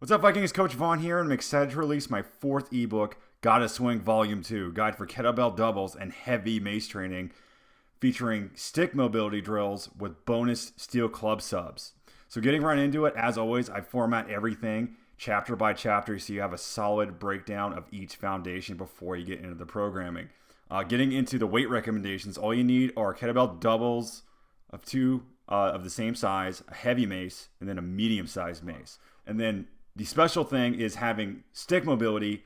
What's up, Vikings? Coach Vaughn here, and I'm excited to release my fourth ebook, GADA Swing Volume 2, Guide for Kettlebell Doubles and Heavy Mace Training, featuring stick mobility drills with bonus steel club subs. So getting right into it, as always, I format everything chapter by chapter so you have a solid breakdown of each foundation before you get into the programming. Getting into the weight recommendations, all you need are kettlebell doubles of two of the same size, a heavy mace, and then a medium-sized mace. And then the special thing is having stick mobility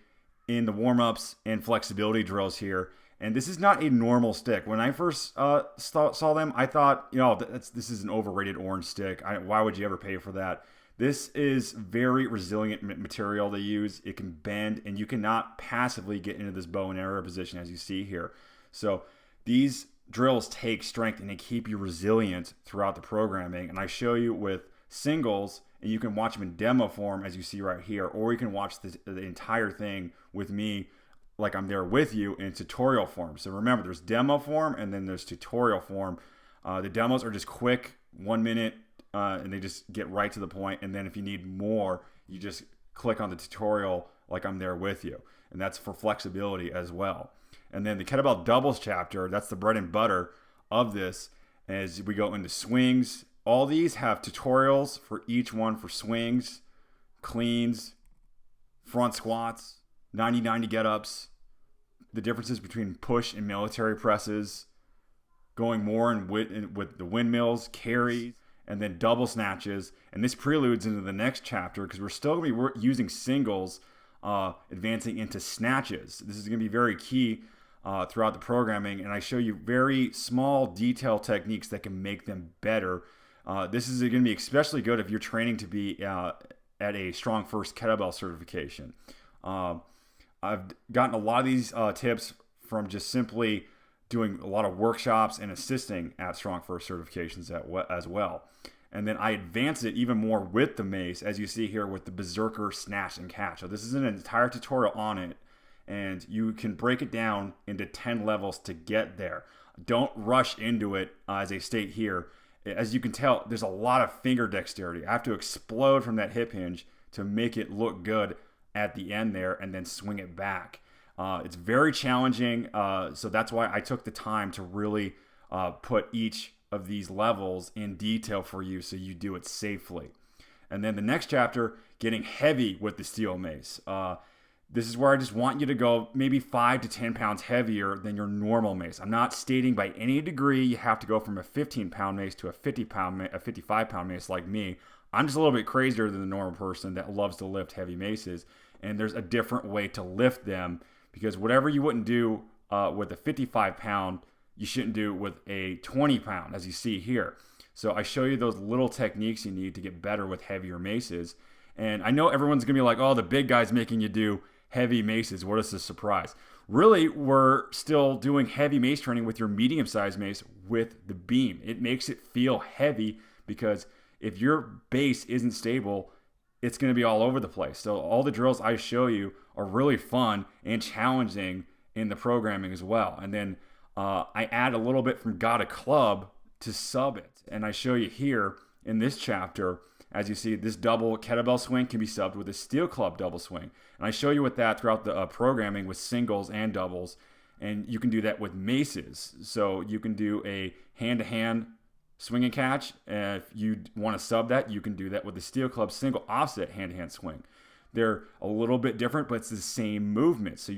in the warm-ups and flexibility drills here. And this is not a normal stick. When I first saw them, I thought, this is an overrated orange stick. Why would you ever pay for that? This is very resilient material they use. It can bend, and you cannot passively get into this bow and arrow position as you see here. So these drills take strength and they keep you resilient throughout the programming. And I show you with singles, and you can watch them in demo form as you see right here, or you can watch the entire thing with me like I'm there with you in tutorial form. So remember, there's demo form and then there's tutorial form. The demos are just quick, 1 minute, and they just get right to the point. And then if you need more, you just click on the tutorial like I'm there with you. And that's for flexibility as well. And then the kettlebell doubles chapter, that's the bread and butter of this as we go into swings. All these have tutorials for each one for swings, cleans, front squats, 90-90 get-ups, the differences between push and military presses, going more in with the windmills, carries, and then double snatches. And this preludes into the next chapter because we're still going to be using singles, advancing into snatches. This is going to be very key throughout the programming, and I show you very small detail techniques that can make them better. This is going to be especially good if you're training to be at a Strong First Kettlebell certification. I've gotten a lot of these tips from just simply doing a lot of workshops and assisting at Strong First certifications as well. And then I advance it even more with the mace, as you see here with the Berserker Snatch and Catch. So this is an entire tutorial on it, and you can break it down into 10 levels to get there. Don't rush into it as I state here. As you can tell, there's a lot of finger dexterity. I have to explode from that hip hinge to make it look good at the end there and then swing it back. It's very challenging, so that's why I took the time to really put each of these levels in detail for you so you do it safely. And then the next chapter, getting heavy with the steel mace. This is where I just want you to go maybe 5 to 10 pounds heavier than your normal mace. I'm not stating by any degree you have to go from a 15-pound mace to a 55-pound mace like me. I'm just a little bit crazier than the normal person that loves to lift heavy maces. And there's a different way to lift them because whatever you wouldn't do with a 55-pound, you shouldn't do with a 20-pound, as you see here. So I show you those little techniques you need to get better with heavier maces. And I know everyone's going to be like, oh, the big guy's making you do heavy maces. What is the surprise? Really, we're still doing heavy mace training with your medium-sized mace with the beam. It makes it feel heavy because if your base isn't stable, it's going to be all over the place. So all the drills I show you are really fun and challenging in the programming as well. And then I add a little bit from GADA Club to sub it. And I show you here in this chapter, as you see, this double kettlebell swing can be subbed with a steel club double swing. And I show you with that throughout the programming with singles and doubles. And you can do that with maces. So you can do a hand-to-hand swing and catch. If you want to sub that, you can do that with the steel club single offset hand-to-hand swing. They're a little bit different, but it's the same movement. So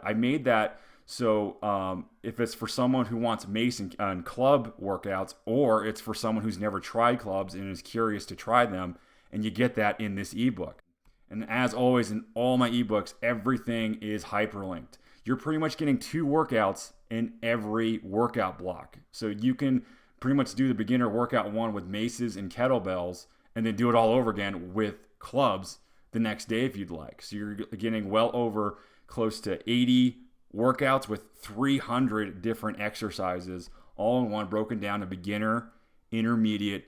I made that so if it's for someone who wants mace and club workouts, or it's for someone who's never tried clubs and is curious to try them, and you get that in this ebook. And as always, in all my ebooks, everything is hyperlinked. You're pretty much getting 2 workouts in every workout block. So you can pretty much do the beginner workout 1 with maces and kettlebells, and then do it all over again with clubs the next day if you'd like. So you're getting well over close to 80 workouts with 300 different exercises, all in one, broken down to beginner, intermediate,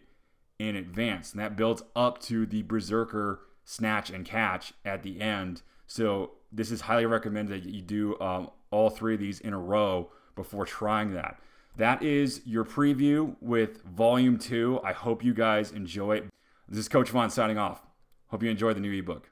and advanced. And that builds up to the Berserker Snatch and Catch at the end. So this is highly recommended that you do all 3 of these in a row before trying that. That is your preview with Volume 2. I hope you guys enjoy it. This is Coach Vaughn signing off. Hope you enjoy the new ebook.